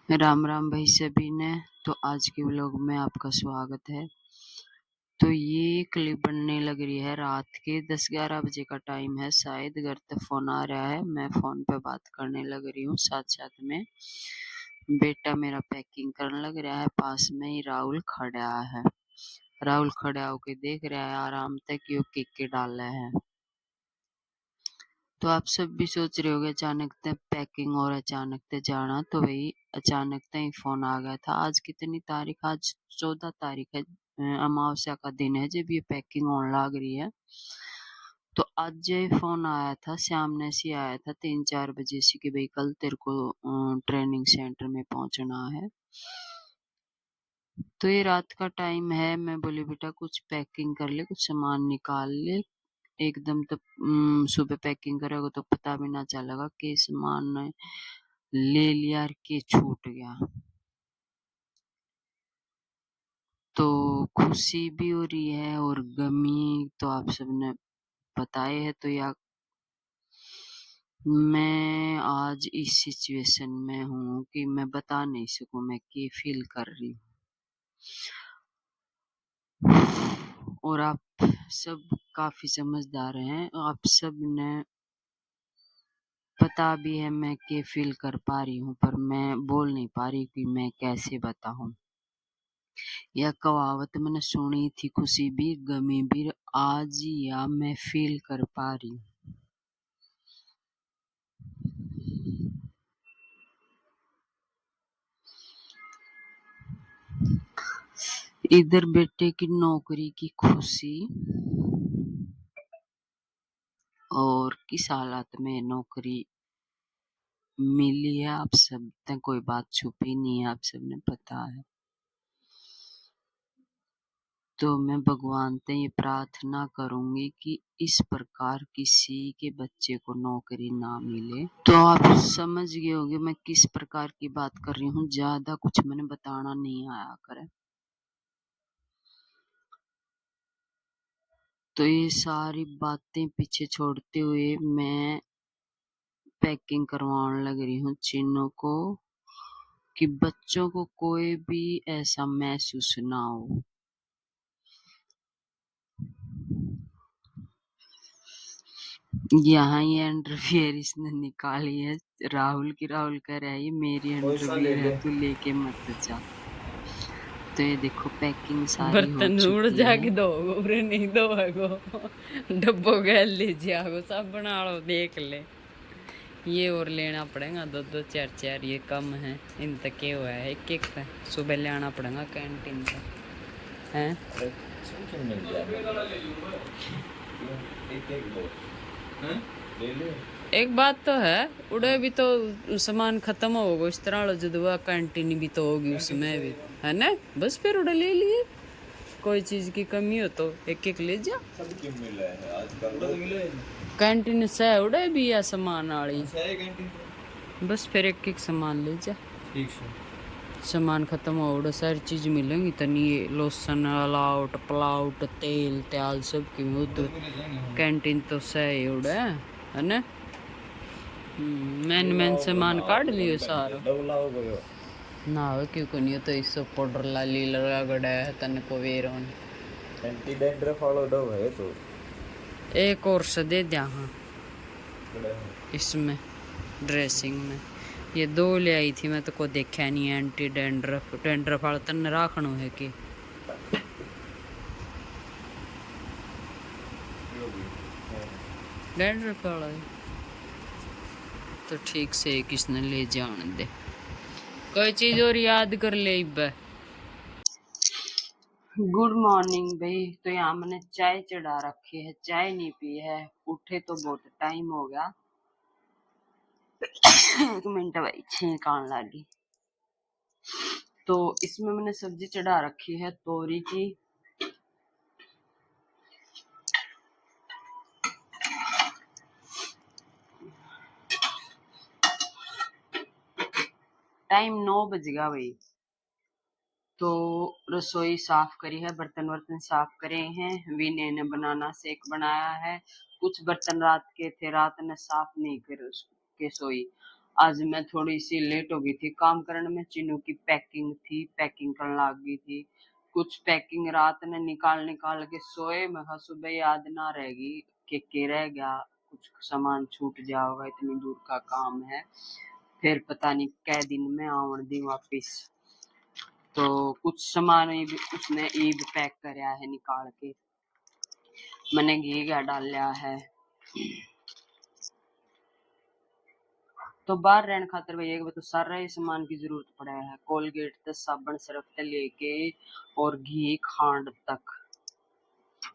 राम राम भाई सभी ने। तो आज के व्लॉग में आपका स्वागत है। तो ये क्लिप बनने लग रही है रात के 10-11 बजे का टाइम है। शायद घर तक फोन आ रहा है, मैं फोन पे बात करने लग रही हूँ। साथ साथ में बेटा मेरा पैकिंग करने लग रहा है। पास में ही राहुल खड़ा है। राहुल खड़ा होके देख रहा है आराम तक यो केक के डाला है। तो आप सब भी सोच रहे होगे अचानक से पैकिंग और अचानक से जाना। तो वही अचानक से ही फोन आ गया था। आज कितनी तारीख? आज 14 तारीख है। अमावस्या का दिन है जब ये पैकिंग होने लग रही है। तो आज ये फोन आया था, सामने से आया था 3-4 बजे से कि भाई कल तेरे को ट्रेनिंग सेंटर में पहुंचना है। तो ये रात का टाइम है। मैं बोली बेटा कुछ पैकिंग कर ले, कुछ सामान निकाल ले। एकदम तो सुबह पैकिंग करोगे तो पता भी ना चलेगा कि सामान ले लिया और के छूट गया। तो खुशी भी हो रही है और गमी तो आप सबने बताए है। तो या मैं आज इस सिचुएशन में हूँ कि मैं बता नहीं सकूं मैं क्या फील कर रही हूँ। और आप सब काफी समझदार हैं। आप सब ने पता भी है मैं क्या फील कर पा रही हूँ, पर मैं बोल नहीं पा रही कि मैं कैसे बताऊं। यह कहावत मैंने सुनी थी, खुशी भी गमी भी आज या मैं फील कर पा रही हूँ। इधर बेटे की नौकरी की खुशी और किस हालात में नौकरी मिली है आप सब तक कोई बात छुपी नहीं है, आप सबने पता है। तो मैं भगवान से ये प्रार्थना करूंगी कि इस प्रकार किसी के बच्चे को नौकरी ना मिले। तो आप समझ गए होंगे मैं किस प्रकार की बात कर रही हूँ। ज्यादा कुछ मैंने बताना नहीं आया करे। तो ये सारी बातें पीछे छोड़ते हुए मैं पैकिंग करवाने लग रही हूँ चिन्हों को, कि बच्चों को कोई भी ऐसा महसूस ना हो। यहाँ ये अंडरवियर इसने निकाली है राहुल की। राहुल कह रहा है ये मेरी अंडरवियर है, तू लेके मत जा। तो ये देखो पैकिंग सारी हो बर्तन उड़ चुकी है। जाके दो उरे नहीं दो गो डब्बो गैल लीजिए आगो सब बना लो देख ले। ये और लेना पड़ेगा 2-2 4-4, ये कम है। इन तक के हुआ है एक है। सुबह ले आना पड़ेगा कैंटीन से हैं। एक बात तो है, उड़े भी तो सामान खत्म होगा इस तरह जदुआ कैंटीन भी तो होगी उसमें भी है ना। बस फिर उड़े ले लिए, कोई चीज की कमी हो तो एक एक ले जा। सब क्यों मिल रहा है आजकल कैंटीन से उड़े भी या सामान वाली बस फिर एक एक सामान ले जा। ठीक है, सामान खत्म हो उड़े सारी चीज मिलेंगी तनी लोशन अलाउट प्लाउट तेल त्याल सब की उधर कैंटीन तो सही उड़े है ना। मैन सामान काट लियो सारा ना हो क्यों नहीं तो इससे पाउडर लाली लगा गड़ा है तन को वेरोन एंटी डैंड्रफ वाला डव है तो एक और से दे दिया। हाँ इसमें ड्रेसिंग में ये 2 ले आई थी मैं तो को देखा नहीं। एंटी डेंड्रफ वाला तन राखणो है कि डेंड्रफ वाला है तो ठीक से किसने ले जाने दे। कोई चीज और याद कर ले इब्बे। गुड मॉर्निंग भाई। तो यहाँ मैंने चाय चढ़ा रखी है, चाय नहीं पी है। उठे तो बहुत टाइम हो गया। 1 मिनट भाई छींक आने लगी। तो इसमें मैंने सब्जी चढ़ा रखी है तोरी की। टाइम 9 बज गया भाई। तो रसोई साफ करी है, बर्तन वर्तन साफ करे हैं। विनय ने बनाना शेक बनाया है। कुछ बर्तन रात के थे, रात ने साफ नहीं करे उसके सोई। आज मैं थोड़ी सी लेट हो गई थी काम करने में। चीनू की पैकिंग थी, पैकिंग करने लग गई थी। कुछ पैकिंग रात ने निकाल निकाल के सोए, मैं कहा सुबह याद ना रहेगी के रह गया, कुछ सामान छूट जाओगा, इतनी दूर का काम है, फिर पता नहीं कै दिन में आवन दी वापिस। तो कुछ सामान उसने ईब पैक करया है निकाल के, मैंने घी डाल लिया है। तो बाहर रहने खातर भैया एक तो सारा ही सामान की जरूरत पड़ा है, कोलगेट तक, साबन सर्फ से लेके और घी खांड तक।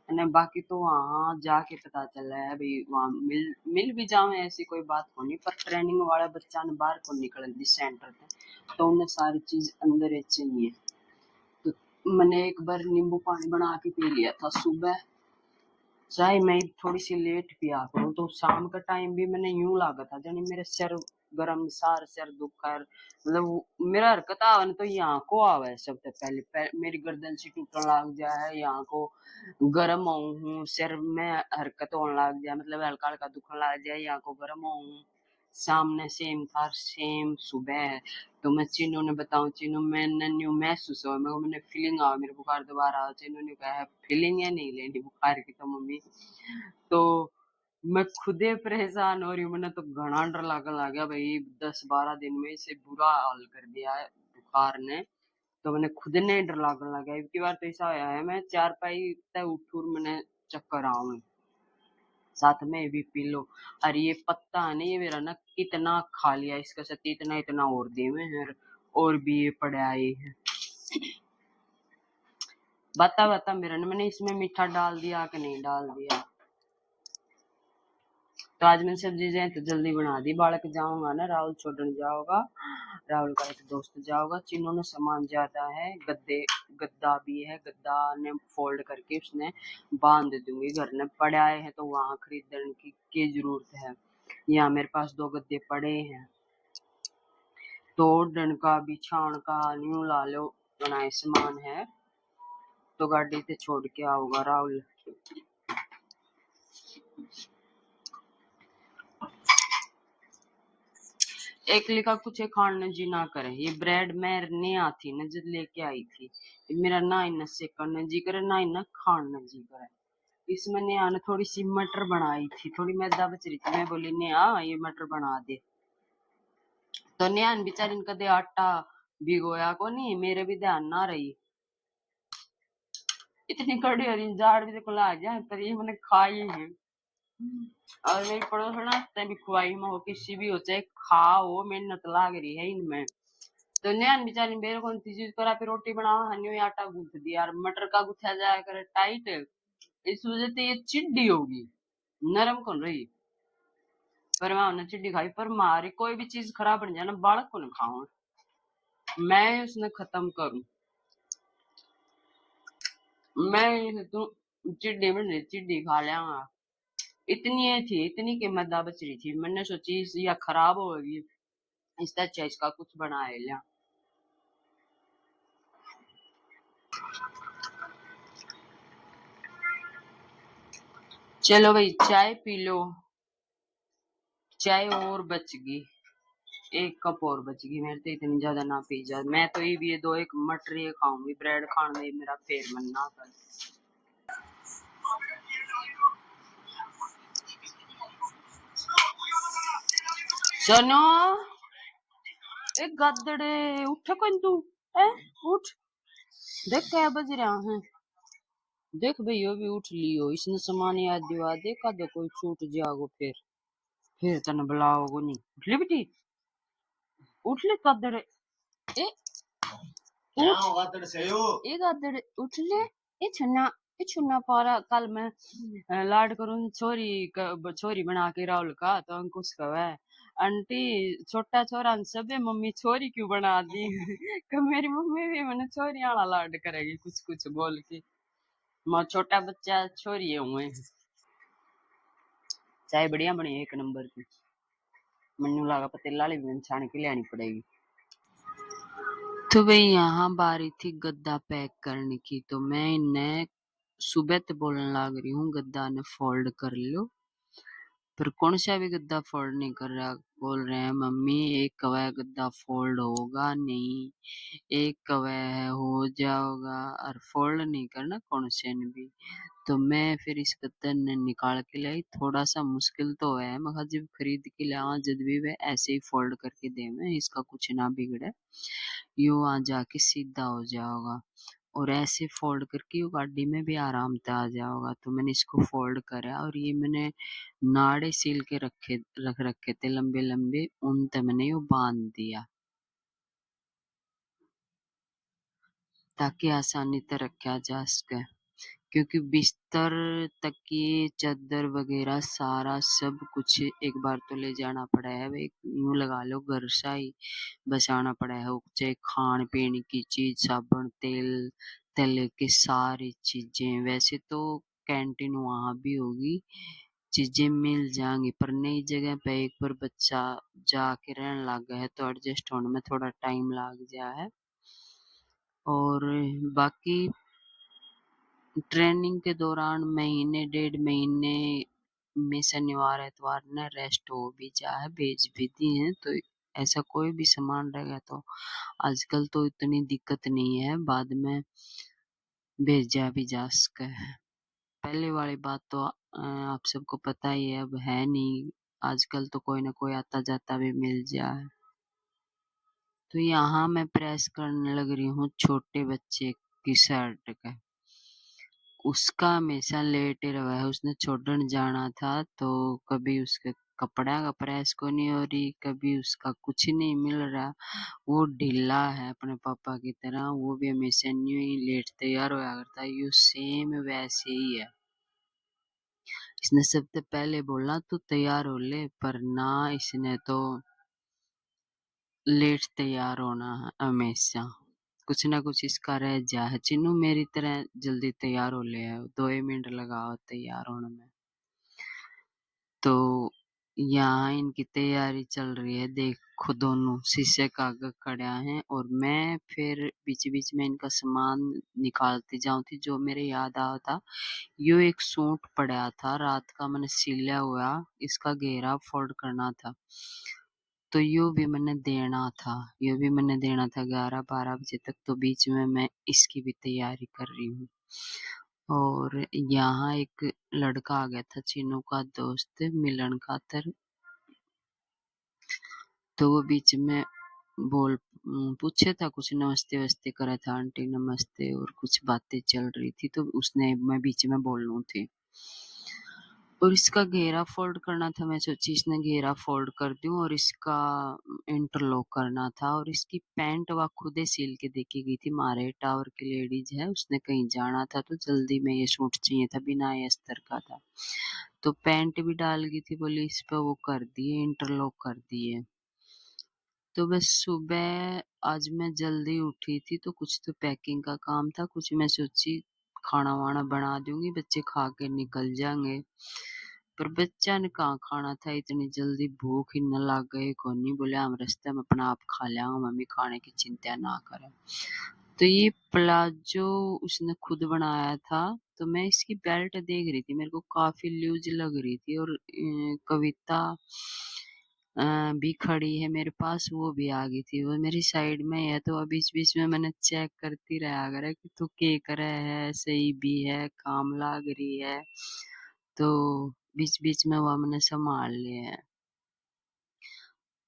मैंने बाकी तो वहाँ जाके पता चला है भाई, वहाँ मिल भी जावे ऐसी कोई बात को नहीं, पर ट्रेनिंग वाला बच्चा ने बाहर को निकल दी सेंटर पे, तो उन्हें सारी चीज अंदर चाहिए। तो मैंने एक बार नींबू पानी बना के पी लिया था सुबह, चाहे मैं थोड़ी सी लेट पिया करूँ, तो शाम का टाइम भी मैंने यूं लागा था जानी मेरे सिर गरम, सार सिर दुखर, मतलब मेरा हरकत आवे तो यहाँ को आवे सबसे पहले मेरी गर्दन से टूटने लग जाए, यहाँ को गरम हूँ, सिर में हरकत होने लग जाए, मतलब हल्का हल्का दुखने लग जाए, यहाँ को गरम हूँ। सामने सेम था, सेम सुबह है। तो मैं चीनू ने बताऊं, चीनू मैंने न्यू महसूस हुआ, मैंने फीलिंग आ, मेरे बुखार दोबारा आ। चीनू ने कहा है फीलिंग है नहीं लेनी बुखार की तो मम्मी। तो मैं खुदे परेशान हो रही हूँ, मैंने तो घना डर लगने लग गया भाई, 10-12 दिन में इसे बुरा हाल कर दिया है बुखार ने। तो मैंने खुद ने डर लगने लगा, एक बार तो ऐसा आया है मैं चारपाई तय उठूर मैंने चक्कर आऊं, साथ में भी पी लो। अरे ये पत्ता नहीं, ये मेरा ना कितना खा लिया इसका सती, इतना इतना और दे में है, और भी ये पड़े आए हैं। बता बता मेरा ना, मैंने इसमें मीठा डाल दिया कि नहीं डाल दिया। तो आज मैंने सब्जी जो है तो जल्दी बना दी, बालक जाऊंगा ना, राहुल छोड़ने जाओगा, राहुल का एक दोस्त जाओगा। चिन्नू ने सामान ज्यादा है, गद्दा भी है, गद्दा ने फोल्ड करके उसने बांध दूंगी, घर ने पड़े आए हैं तो वहां खरीदने की जरूरत है। यहाँ मेरे पास 2 गद्दे पड़े हैं, तो डंका बिछाण का न्यू ला लो बनाए सामान है, तो गाड़ी से छोड़ के आऊंगा राहुल। एक लिखा कुछ खाने जी ना करे, ये ब्रेड मैं नहीं आती ना जब लेके आई थी, मेरा ना इन्ना सेकने जी करे ना इन्ना खाने जी करे। इसमें नेहा ने थोड़ी सी मटर बनाई थी, थोड़ी मैदा बच रही थी, मैं बोली नेहा ये मटर बना दे, तो नेहा बेचारी ने कदे आटा भिगोया को नहीं, मेरे भी ध्यान ना रही, इतनी कड़ी हरी जाड़ भी देखो ला जाए, पर ये मैंने खाई है। और मेरी पड़ोसना भी खुआई में हो, किसी भी हो चाहे खाओ, मेहनत लाग रही है इनमें। तो नैन बेचारी मेरे को चीज करा, फिर रोटी बनाओ, हनियो आटा गूंथ दिया, और मटर का गुथया जाया करे टाइट, इस वजह से ये चिड्डी होगी, नरम कौन रही। पर मैं उन्हें चिड्डी खाई, पर मारी कोई भी चीज खराब बन जाए ना, बालक को न खाऊं, मैं उसने खत्म करूं, मैं तू चिड्डी बन चिड्डी खा लिया। इतनी ये थी, इतनी कीमत दा बच रही थी, मैंने सोची या खराब होगी, इससे अच्छा इसका कुछ बना लिया। चलो भाई चाय पी लो, चाय और बच गई, 1 कप और बच गई मेरे, तो इतनी ज्यादा ना पी जा, मैं तो ये भी 2 एक मटर ये खाऊंगी, ब्रेड खाने में मेरा फिर मन ना कर। सोनो एक गदड़े उठ कौन तू, ए उठ, देख क्या बज रहा है, देख भैया भी उठ लियो, इसने सामान याद दिवा दे का दो कोई छूट जाओ, फिर तने बुलाओगे नहीं, उठ ले बेटी, उठ ले गदड़े, ए ये गदड़े उठ ले, ये छुना पारा, कल मैं लाड करूं छोरी बना के राहुल का, तो अंकुश कहे आंटी छोटा छोरा सब मम्मी छोरी क्यों बना दी मेरी मम्मी भी मैंने छोरी वाला लाड करेगी कुछ कुछ बोल के, मैं छोटा बच्चा छोरी है हुए। चाय बढ़िया बनी 1 नंबर की, मनु लगा पतीला वाली छान के लानी पड़ेगी। तो भाई यहाँ बारी थी गद्दा पैक करने की, तो मैं इन्हें सुबह तो बोलने लग रही हूँ गद्दा ने फोल्ड कर लो, पर कौन सा भी गद्दा फोल्ड नहीं कर रहा। बोल रहे हैं मम्मी एक कवा गद्दा फोल्ड होगा नहीं, एक कवा है हो जाओगा, और फोल्ड नहीं करना कौन से ने भी। तो मैं फिर इस गद्दे ने निकाल के लाई। थोड़ा सा मुश्किल तो है मगर जब खरीद के लावा जब भी वह ऐसे ही फोल्ड करके दे मैं इसका कुछ ना बिगड़े, यू वहां जाके सीधा हो जाओगा और ऐसे फोल्ड करके वो गाड़ी में भी आराम से आ जाओगा। तो मैंने इसको फोल्ड करा और ये मैंने नाड़े सील के रख रखे थे लंबे लंबे, उन पे मैंने ये बांध दिया ताकि आसानी से रखा जा सके। क्योंकि बिस्तर तकिए चादर वगैरह सारा सब कुछ एक बार तो ले जाना पड़ा है। अब एक यूं लगा लो घर सा ही बसाना पड़ा है। चाहे खान पीने की चीज साबुन तेल तले की सारी चीजें, वैसे तो कैंटीन वहां भी होगी, चीजें मिल जाएंगी पर नई जगह पे एक बार बच्चा जाके रहने लग गया है तो एडजस्ट होने में थोड़ा टाइम लग गया है। और बाकी ट्रेनिंग के दौरान महीने डेढ़ महीने में शनिवार एतवार ने रेस्ट हो भी जा है, भेज भी दी है। तो ऐसा कोई भी सामान रहेगा तो आजकल तो इतनी दिक्कत नहीं है, बाद में भेजा भी जा सके है। पहले वाली बात तो आप सबको पता ही है, अब है नहीं। आजकल तो कोई ना कोई आता जाता भी मिल जाए। तो यहाँ मैं प्रेस करने लग रही हूँ छोटे बच्चे की शर्ट का। उसका हमेशा लेटे रहा है, उसने छोड़ने जाना था तो कभी उसके कपड़ा का प्रेस को नहीं हो रही, कभी उसका कुछ नहीं मिल रहा। वो ढीला है अपने पापा की तरह, वो भी हमेशा न्यू ही लेट तैयार होया करता है, यू सेम वैसे ही है। इसने सबसे पहले बोला तू तैयार हो ले, पर ना इसने तो लेट तैयार होना है हमेशा। कुछ ना कुछ इसका रह जा है। चिन्नू मेरी तरह जल्दी तैयार हो ले, 2 मिनट लगाओ तैयार होने में। तो यहाँ इनकी तैयारी चल रही है, देखो दोनों शीशे का आगे खड़े हैं और मैं फिर बीच बीच में इनका सामान निकालती जाऊं थी जो मेरे याद आ था। यो एक सूट पड़ा था रात का मैंने सिला हुआ, इसका घेरा फोल्ड करना था तो यो भी मैंने देना था, यो भी मैंने देना था 11-12 बजे तक। तो बीच में मैं इसकी भी तैयारी कर रही हूँ। और यहाँ एक लड़का आ गया था चीनू का दोस्त मिलन खातर, तो वो बीच में बोल पूछे था कुछ, नमस्ते वस्ते करा था आंटी नमस्ते, और कुछ बातें चल रही थी तो उसने मैं बीच में बोलूं थी। और इसका घेरा फोल्ड करना था, मैं सोची इसने घेरा फोल्ड कर दूं और इसका इंटरलॉक करना था। और इसकी पैंट वह खुद ही सिल के देके गई थी, मारे टावर की लेडीज है, उसने कहीं जाना था तो जल्दी में ये सूट चाहिए था, बिना ये अस्तर का था। तो पैंट भी डाल गई थी, बोली इस पे वो कर दिए इंटरलॉक कर दिए। तो बस सुबह आज मैं जल्दी उठी थी तो कुछ तो पैकिंग का काम था, कुछ मैं सोची खाना वाना बना दूंगी बच्चे खा के निकल जाएंगे। पर बच्चा ने कहाँ खाना था, इतनी जल्दी भूख ही न लग गई कोनी, बोले हम रास्ते में अपना आप खा लेंगे मम्मी खाने की चिंता ना करें। तो ये प्लाजो उसने खुद बनाया था। तो मैं इसकी बेल्ट देख रही थी, मेरे को काफी लूज लग रही थी। और कविता भी खड़ी है मेरे पास, वो भी आ गई थी, वो मेरी साइड में है। तो बीच बीच में मैंने चेक करती रहा करे कि तू के करे है, सही भी है काम लाग रही है। तो बीच बीच में वो मैंने संभाल लिया है।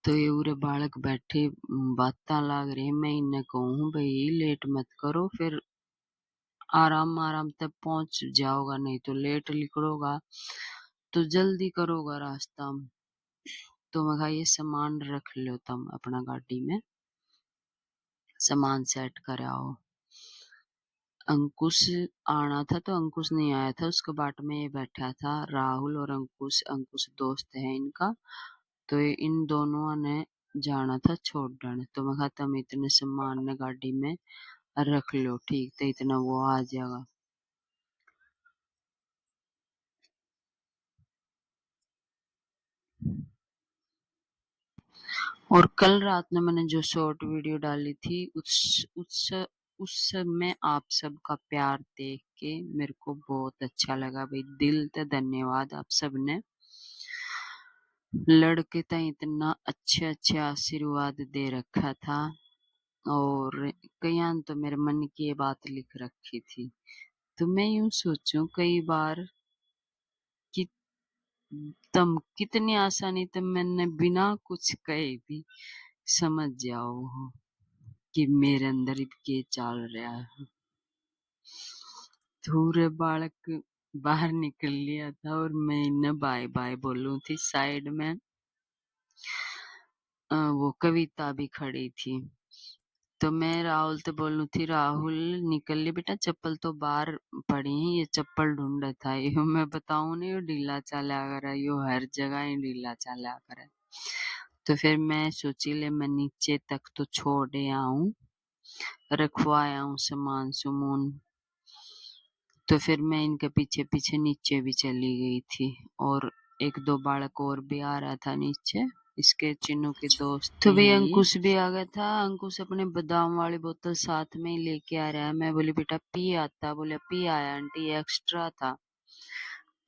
तो ये उरे बालक बैठे बातें लाग रही, मैं इन्हें कहूँ भाई लेट मत करो, फिर आराम आराम तक पहुंच जाओगा, नहीं तो लेट निकलोगा तो जल्दी करोगा रास्ता में। तो मैं कहा ये सामान रख लो तुम अपना गाड़ी में, सामान सेट कराओ। अंकुश आना था तो अंकुश नहीं आया था, उसके बाट में ये बैठा था राहुल और अंकुश, अंकुश दोस्त है इनका। तो इन दोनों ने जाना था छोड़ने। तो मैं कहा तुम इतने सामान ने गाड़ी में रख लो, ठीक तो इतना वो आ जाएगा। और कल रात में मैंने जो शॉर्ट वीडियो डाली थी उस समय आप सबका प्यार देख के मेरे को बहुत अच्छा लगा भाई, दिल से धन्यवाद आप सब ने। लड़के तो इतना अच्छे अच्छे आशीर्वाद दे रखा था, और कईयान तो मेरे मन की ये बात लिख रखी थी। तो मैं यूं सोचूं कई बार कि तुम कितनी आसानी तो मैंने बिना कुछ कहे भी समझ जाओ हो कि मेरे अंदर के चल रहा है। थोड़े बालक बाहर निकल लिया था और मैं इन्हें बाय बाय बोलूं थी। साइड में वो कविता भी खड़ी थी। तो मैं राहुल से बोलूं थी, राहुल निकल ले बेटा, चप्पल तो बाहर पड़ी है, ये चप्पल ढूंढ था। यो मैं बताऊं नहीं, यो ढीला चला कर है, यो हर जगह ही ढीला चला कर है। तो फिर मैं सोची ले मैं नीचे तक तो छोड़े आऊं, रखवाया हूँ सामान सुमून। तो फिर मैं इनके पीछे पीछे नीचे भी चली गई थी, और एक दो बालक और भी आ रहा था नीचे, इसके चिन्नू के दोस्त तो भी अंकुश भी आ गया था। अंकुश अपने बादाम वाली बोतल साथ में ही लेके आ रहा है। मैं बोली बेटा पी आता, बोले पी आया आंटी, एक्स्ट्रा था।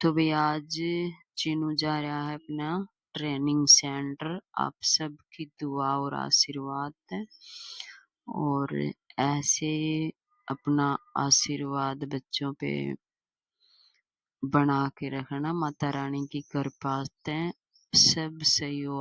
तो भी आज चिन्नू जा रहा है अपना ट्रेनिंग सेंटर। आप सबकी दुआ और आशीर्वाद है, और ऐसे अपना आशीर्वाद बच्चों पे बना के रखना। माता रानी की कृपा से सब सही हो।